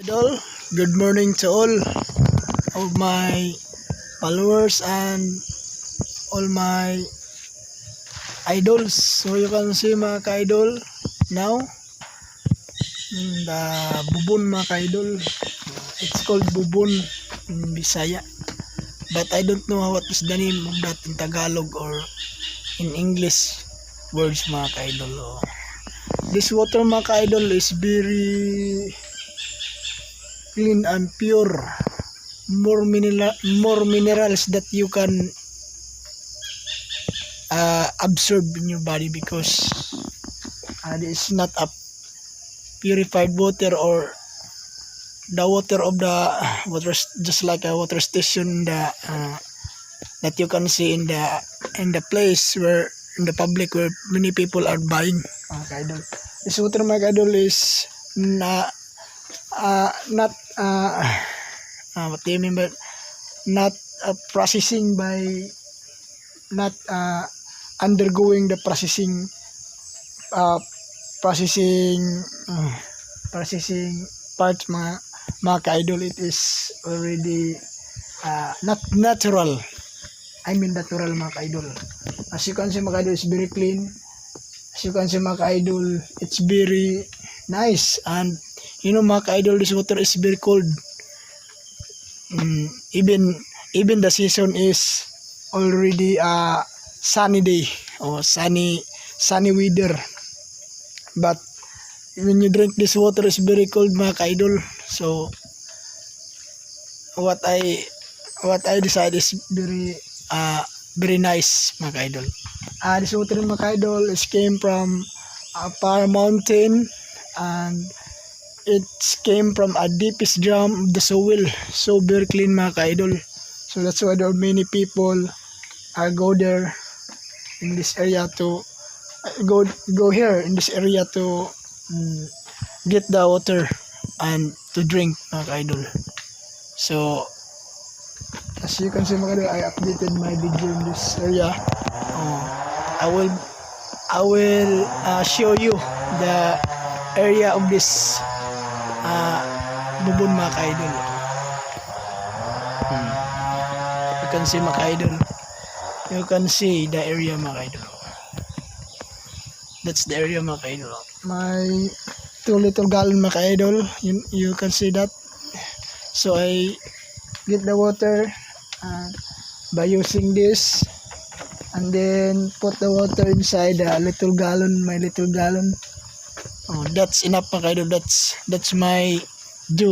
Idol, good morning to all of my followers and all my idols. So you can see mga ka-idol now the bubon mga ka-idol. It's called bubon in Bisaya, but I don't know what is the name of that in Tagalog or in English words mga ka-idol. This water mga ka-idol is very clean and pure, more minerals that you can absorb in your body, because it is not a purified water or the water of the water, just like a water station that you can see in the place where in the public where many people are buying. This water mga idol is not what do you mean by not processing by not undergoing the processing parts mga ka-idol. It is already not natural. I mean natural mga ka-idol. As you can see mga ka-idol, it's very clean. As you can see mga ka-idol, it's very nice. And you know mga ka-idol, this water is very cold. Even the season is already sunny day or sunny weather, but when you drink this water is very cold mga ka-idol. So what I decide is very nice mga ka-idol. This water mga ka-idol is came from a far mountain, and it came from a deepest drum of the soil, so very clean mga ka-idol. So that's why there are many people go there in this area to go here in this area to get the water and to drink mga ka-idol. So as you can see mga ka-idol, I updated my video in this area. I will show you the area of this bubon mga ka-idol. You can see mga ka-idol, you can see the area mga ka-idol. That's the area mga ka-idol. My 2 little gallon mga ka-idol, you can see that. So I get the water by using this, and then put the water inside the little gallon, my little gallon. That's enough mga ka-idol. That's my